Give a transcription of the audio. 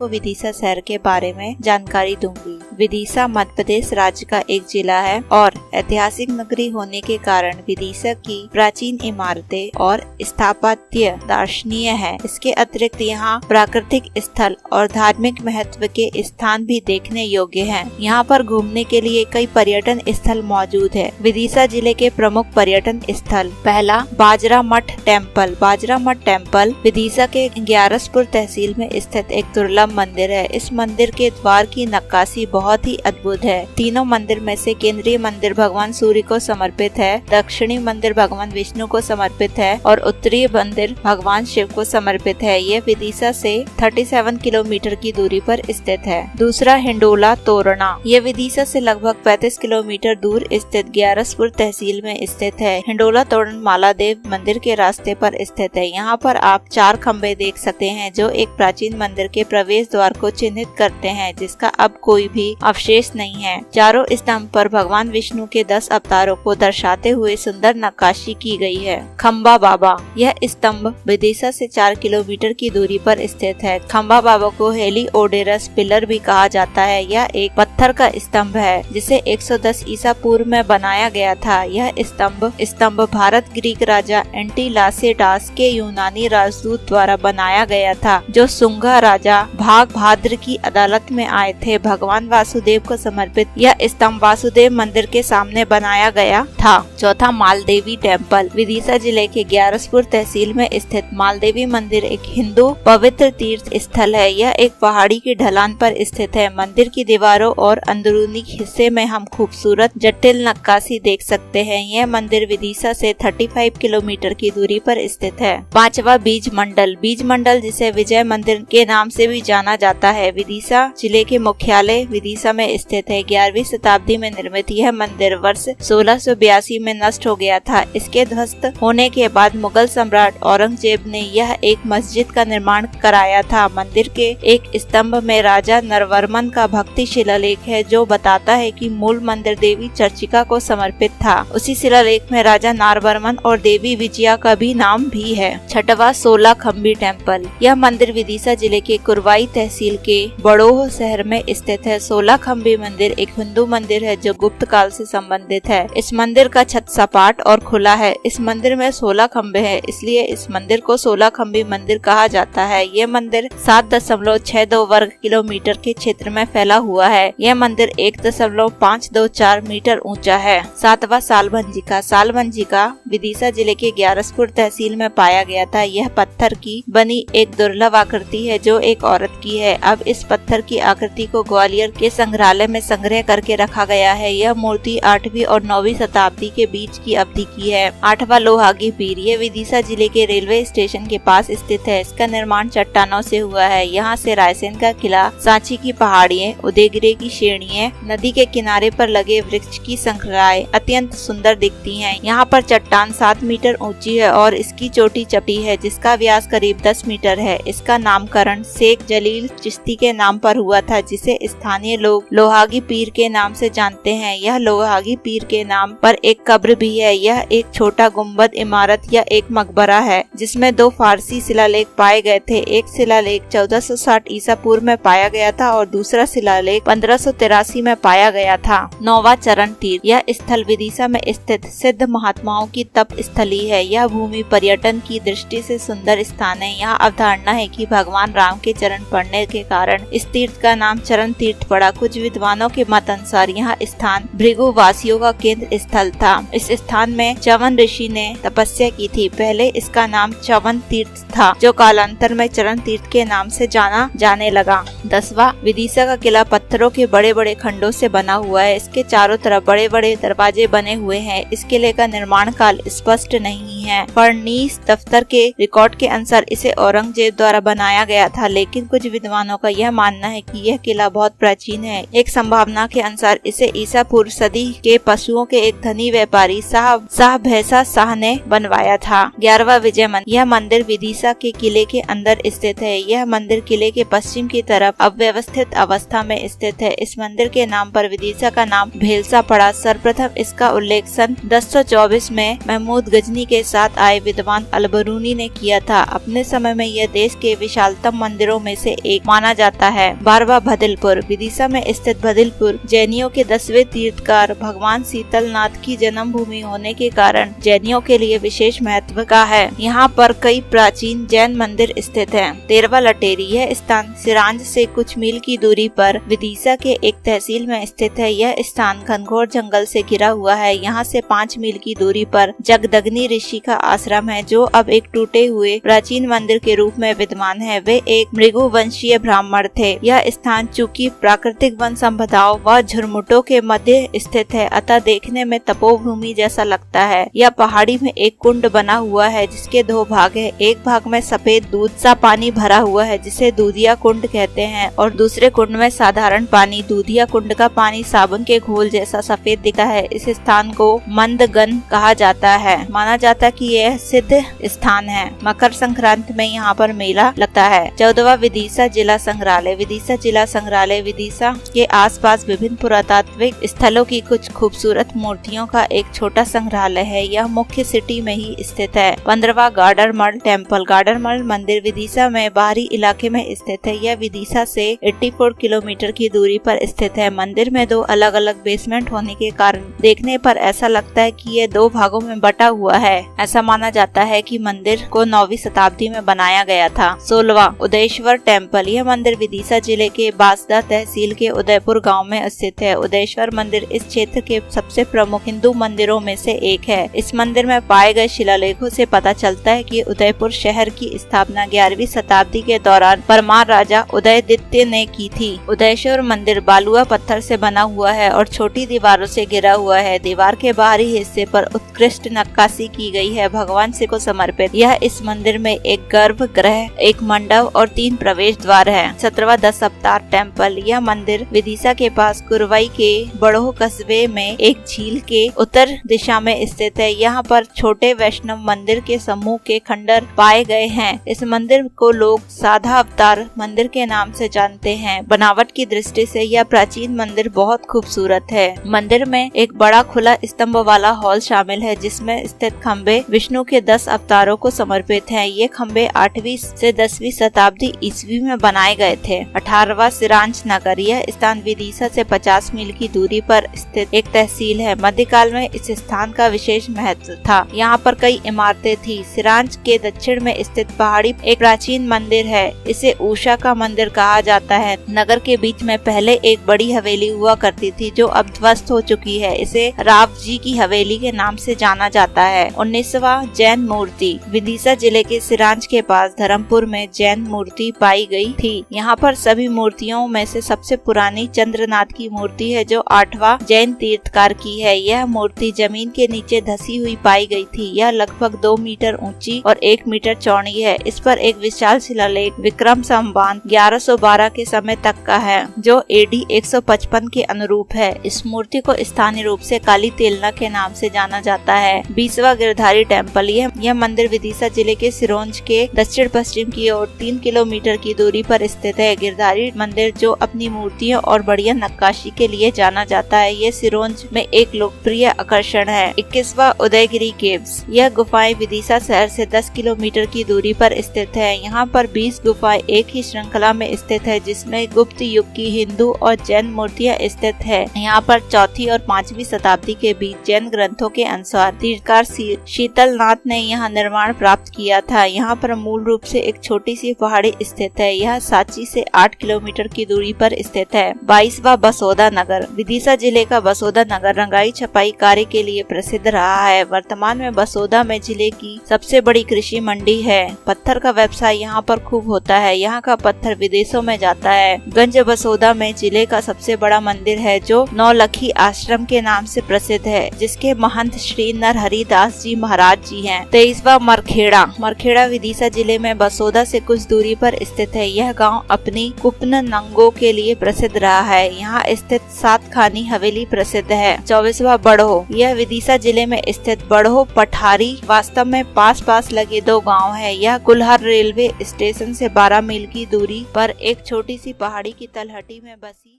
विदिशा शहर के बारे में जानकारी दूंगी। विदिशा मध्य प्रदेश राज्य का एक जिला है और ऐतिहासिक नगरी होने के कारण विदिशा की प्राचीन इमारतें और स्थापत्य दर्शनीय है। इसके अतिरिक्त यहाँ प्राकृतिक स्थल और धार्मिक महत्व के स्थान भी देखने योग्य हैं। यहाँ पर घूमने के लिए कई पर्यटन स्थल मौजूद है। विदिशा जिले के प्रमुख पर्यटन स्थल, पहला बाजरा मठ टेम्पल। बाजरा मठ टेम्पल विदिशा के ग्यारसपुर तहसील में स्थित एक दुर्लभ मंदिर है। इस मंदिर के द्वार की नक्काशी बहुत ही अद्भुत है। तीनों मंदिर में से केंद्रीय मंदिर भगवान सूर्य को समर्पित है, दक्षिणी मंदिर भगवान विष्णु को समर्पित है और उत्तरी मंदिर भगवान शिव को समर्पित है। यह विदिशा से 37 किलोमीटर की दूरी पर स्थित है। दूसरा हिंडोला तोरणा। यह विदिशा से लगभग 35 किलोमीटर दूर स्थित ग्यारसपुर तहसील में स्थित है। हिंडोला तोरण मालादेव मंदिर के रास्ते पर स्थित है। यहाँ पर आप 4 खंबे देख सकते हैं जो एक प्राचीन मंदिर के प्रवेश द्वार को चिन्हित करते हैं, जिसका अब कोई भी अवशेष नहीं है। चारों स्तंभ पर भगवान विष्णु के 10 अवतारों को दर्शाते हुए सुंदर नक्काशी की गई है। खम्बा बाबा। यह स्तंभ विदिशा से 4 किलोमीटर की दूरी पर स्थित है। खम्बा बाबा को हेलिओडोरस पिलर भी कहा जाता है। यह एक पत्थर का स्तंभ है जिसे 110 ईसा पूर्व में बनाया गया था। यह स्तंभ भारत ग्रीक राजा एंटिलासेडास के यूनानी राजदूत द्वारा बनाया गया था, जो सुंगा राजा भागभाद्र की अदालत में आए थे। भगवान वासुदेव को समर्पित यह स्तंभ वासुदेव मंदिर के सामने बनाया गया था। चौथा मालदेवी टेम्पल। विदिशा जिले के ग्यारसपुर तहसील में स्थित मालदेवी मंदिर एक हिंदू पवित्र तीर्थ स्थल है। यह एक पहाड़ी की ढलान पर स्थित है। मंदिर की दीवारों और अंदरूनी हिस्से में हम खूबसूरत जटिल नक्काशी देख सकते हैं। यह मंदिर विदिशा से 35 किलोमीटर की दूरी पर स्थित है। पांचवा बीज मंडल। बीज मंडल जिसे विजय मंदिर के नाम से भी जाना जाता है, विदिशा जिले के मुख्यालय विदिशा में स्थित है। 11वीं शताब्दी में निर्मित यह मंदिर वर्ष 1682 में नष्ट हो गया था। इसके ध्वस्त होने के बाद मुगल सम्राट औरंगजेब ने यह एक मस्जिद का निर्माण कराया था। मंदिर के एक स्तंभ में राजा नरवर्मन का भक्ति शिलालेख है, जो बताता है कि मूल मंदिर देवी चर्चिका को समर्पित था। उसी शिलालेख में राजा नारवर्मन और देवी विजया का भी नाम भी है। छठवा 16 खम्बी टेम्पल। यह मंदिर विदिशा जिले के कुरवाई तहसील के बड़ोह शहर में स्थित है। 16 खम्बी मंदिर एक हिंदू मंदिर है जो गुप्त काल से संबंधित है। इस मंदिर का छत सपाट और खुला है। इस मंदिर में 16 खम्बे हैं, इसलिए इस मंदिर को 16 खम्बी मंदिर कहा जाता है। यह मंदिर 7.62 वर्ग किलोमीटर के क्षेत्र में फैला हुआ है। यह मंदिर 1.524 मीटर ऊंचा है। सातवां सालभंजिका। सालभंजिका विदिशा जिले के ग्यारसपुर तहसील में पाया गया था। यह पत्थर की बनी एक दुर्लभ आकृति है जो एक औरत की है। अब इस पत्थर की आकृति को ग्वालियर के संग्रहालय में संग्रह करके रखा गया है। यह मूर्ति 8वीं और 9वीं शताब्दी के बीच की अवधि की है। 8वां लोहागी पीर। यह विदिशा जिले के रेलवे स्टेशन के पास स्थित है। इसका निर्माण चट्टानों से हुआ है। यहाँ से रायसेन का किला, सांची की पहाड़ियाँ, उदयगिरी की श्रेणियाँ, नदी के किनारे पर लगे वृक्ष की श्रृंखलाएं अत्यंत सुंदर दिखती हैं। यहाँ पर चट्टान 7 मीटर ऊंची है और इसकी चोटी चपटी है, जिसका व्यास करीब 10 मीटर है। इसका नामकरण शेख जलील चिश्ती के नाम पर हुआ था, जिसे स्थानीय लोग लोहागी पीर के नाम से जानते हैं। यह लोहागी पीर के नाम पर एक कब्र भी है। यह एक छोटा गुम्बद इमारत या एक मकबरा है, जिसमें 2 फारसी शिलालेख पाए गए थे। एक शिलालेख 1460 ईसा पूर्व में पाया गया था और दूसरा शिलालेख 1583 में पाया गया था। 9वां चरण तीर्थ। यह स्थल विदिशा में स्थित सिद्ध महात्माओं की तप स्थली है। यह भूमि पर्यटन की दृष्टि से सुंदर स्थान है। यहाँ अवधारणा है कि भगवान राम के चरण पड़ने के कारण इस तीर्थ का नाम चरण तीर्थ पड़ा। कुछ विद्वानों के मत अनुसार यह स्थान भृगु वासियों का केंद्र स्थल था। इस स्थान में च्यवन ऋषि ने तपस्या की थी। पहले इसका नाम च्यवन तीर्थ था, जो कालांतर में चरण तीर्थ के नाम से जाना जाने लगा। 10वां विदिशा का किला पत्थरों के बड़े बड़े खंडों से बना हुआ है। इसके चारों तरफ बड़े बड़े दरवाजे बने हुए हैं। इस किले का निर्माण काल स्पष्ट नहीं है। फर्नीस दफ्तर के रिकॉर्ड के अनुसार इसे औरंगजेब द्वारा बनाया गया था, लेकिन कुछ विद्वानों का यह मानना है कि यह किला बहुत प्राचीन है। एक संभावना के अनुसार इसे ईसा पूर्व सदी के पशुओं के एक धनी व्यापारी शाह भैसा शाह ने बनवाया था। 11वां विजय मंदिर। यह मंदिर विदिशा के किले के अंदर स्थित है। यह मंदिर किले के पश्चिम की तरफ अव्यवस्थित अवस्था में स्थित है। इस मंदिर के नाम पर विदिशा का नाम भेलसा पड़ा। सर्वप्रथम इसका उल्लेख सन 1024 में महमूद गजनी के पश्चात आए विद्वान अल-बरूनी ने किया था। अपने समय में यह देश के विशालतम मंदिरों में से एक माना जाता है। 12वां भदिलपुर। विदिशा में स्थित भदिलपुर जैनियों के 10वें तीर्थकार भगवान शीतलनाथ की जन्मभूमि होने के कारण जैनियों के लिए विशेष महत्व का है। यहाँ पर कई प्राचीन जैन मंदिर स्थित हैं। 13वां लटेरी। यह स्थान सिरांज से कुछ मील की दूरी पर विदिशा के एक तहसील में स्थित है। यह स्थान घनघोर जंगल से घिरा हुआ है। यहाँ से 5 मील की दूरी पर जगदग्नि ऋषि का आश्रम है, जो अब एक टूटे हुए प्राचीन मंदिर के रूप में विद्यमान है। वे एक मृगुवंशीय ब्राह्मण थे। यह स्थान चूंकि प्राकृतिक वन संपदाओं व झुरमुटों के मध्य स्थित है, अतः देखने में तपोभूमि जैसा लगता है। यह पहाड़ी में एक कुंड बना हुआ है, जिसके 2 भाग है। एक भाग में सफेद दूध सा पानी भरा हुआ है, जिसे दूधिया कुंड कहते हैं, और दूसरे कुंड में साधारण पानी। दूधिया कुंड का पानी साबुन के घोल जैसा सफेद दिखता है। इस स्थान को मंदगन कहा जाता है। माना जाता है कि यह सिद्ध स्थान है। मकर संक्रांति में यहाँ पर मेला लगता है। 14वां विदिशा जिला संग्रहालय। विदिशा जिला संग्रहालय विदिशा के आसपास विभिन्न पुरातात्विक स्थलों की कुछ खूबसूरत मूर्तियों का एक छोटा संग्रहालय है। यह मुख्य सिटी में ही स्थित है। 15वां गाडरमल टेम्पल। गाडरमल मंदिर विदिशा में बाहरी इलाके में स्थित है। यह विदिशा से 84 किलोमीटर की दूरी पर स्थित है। मंदिर में 2 अलग अलग बेसमेंट होने के कारण देखने पर ऐसा लगता है कि यह 2 भागों में बटा हुआ है। ऐसा माना जाता है कि मंदिर को 9वीं शताब्दी में बनाया गया था। 16वां उदयेश्वर टेम्पल। यह मंदिर विदिशा जिले के बांसदा तहसील के उदयपुर गांव में स्थित है। उदयेश्वर मंदिर इस क्षेत्र के सबसे प्रमुख हिंदू मंदिरों में से एक है। इस मंदिर में पाए गए शिलालेखों से पता चलता है कि उदयपुर शहर की स्थापना 11वीं शताब्दी के दौरान परमार राजा उदयदित्य ने की थी। उदयेश्वर मंदिर बालुआ पत्थर से बना हुआ है और छोटी दीवारों से घिरा हुआ है। दीवार के बाहरी हिस्से पर उत्कृष्ट नक्काशी की गई है, भगवान शिव को समर्पित। यह इस मंदिर में एक गर्भगृह, एक मंडप और 3 प्रवेश द्वार है। 17वां 10 अवतार टेम्पल। यह मंदिर विदिशा के पास कुरवई के बड़ोह कस्बे में एक झील के उत्तर दिशा में स्थित है। यहाँ पर छोटे वैष्णव मंदिर के समूह के खंडर पाए गए हैं। इस मंदिर को लोग साधा अवतार मंदिर के नाम से जानते हैं। बनावट की दृष्टि से यह प्राचीन मंदिर बहुत खूबसूरत है। मंदिर में एक बड़ा खुला स्तंभ वाला हॉल शामिल है, जिसमें स्थित खम्बे विष्णु के 10 अवतारों को समर्पित हैं। ये खम्बे 8वीं से 10वीं शताब्दी ईस्वी में बनाए गए थे। 18वां सिरांज नगर। यह स्थान विदिशा से 50 मील की दूरी पर स्थित एक तहसील है। मध्यकाल में इस स्थान का विशेष महत्व था। यहाँ पर कई इमारतें थी। सिरांज के दक्षिण में स्थित पहाड़ी एक प्राचीन मंदिर है। इसे उषा का मंदिर कहा जाता है। नगर के बीच में पहले एक बड़ी हवेली हुआ करती थी, जो अब ध्वस्त हो चुकी है। इसे राव जी की हवेली के नाम से जाना जाता है। 19वां जैन मूर्ति। विदिशा जिले के सिरांज के पास धर्मपुर में जैन मूर्ति पाई गई थी। यहाँ पर सभी मूर्तियों में से सबसे पुरानी चंद्रनाथ की मूर्ति है, जो 8वां जैन तीर्थकार की है। यह मूर्ति जमीन के नीचे धसी हुई पाई गई थी। यह लगभग 2 मीटर ऊंची और 1 मीटर चौड़ी है। इस पर एक विशाल शिलालेख विक्रम संवत 1112 के समय तक का है, जो AD 155 के अनुरूप है। इस मूर्ति को स्थानीय रूप से काली तेलना के नाम से जाना जाता है। 20वां गिरधारी टेम्पल। यह मंदिर विदिशा जिले के सिरोंज के दक्षिण पश्चिम की ओर 3 किलोमीटर की दूरी पर स्थित है। गिरधारी मंदिर, जो अपनी मूर्तियों और बढ़िया नक्काशी के लिए जाना जाता है, ये सिरोंज में एक लोकप्रिय आकर्षण है। 21वां उदयगिरी केव्स। यह गुफाएं विदिशा शहर से 10 किलोमीटर की दूरी पर स्थित है। यहाँ पर 20 गुफाएं एक ही श्रृंखला में स्थित है, जिसमें गुप्त युग की हिंदू और जैन मूर्तियाँ स्थित है। यहाँ पर 4वीं और 5वीं शताब्दी के बीच जैन ग्रंथों के अनुसार तीर्थकार शीतलनाथ ने यहाँ निर्माण प्राप्त किया था। यहाँ पर मूल रूप से एक छोटी सी पहाड़ी स्थित है। यह सांची से 8 किलोमीटर की दूरी पर स्थित है। 22वां बसोदा नगर। विदिशा जिले का बसोदा नगर रंगाई छपाई कार्य के लिए प्रसिद्ध रहा है। वर्तमान में बसोदा में जिले की सबसे बड़ी कृषि मंडी है। पत्थर का व्यवसाय यहाँ पर खूब होता है। यहाँ का पत्थर विदेशों में जाता है। गंज बसोदा में जिले का सबसे बड़ा मंदिर है, जो नौलखी आश्रम के नाम से प्रसिद्ध है, जिसके महंत श्री नरहरि दास जी महाराज जी हैं। 23वां मरखेड़ा। मरखेड़ा विदिशा जिले में बसोदा से कुछ दूरी पर स्थित है। यह गांव अपनी कुपन नंगों के लिए प्रसिद्ध रहा है। यहाँ स्थित 7 खानी हवेली प्रसिद्ध है। 24वां बड़ोह। यह विदिशा जिले में स्थित बड़ोह पठारी वास्तव में पास लगे 2 गाँव है। यह कुल्हार रेलवे स्टेशन से 12 मील की दूरी पर एक छोटी सी पहाड़ी की तलहटी में बसी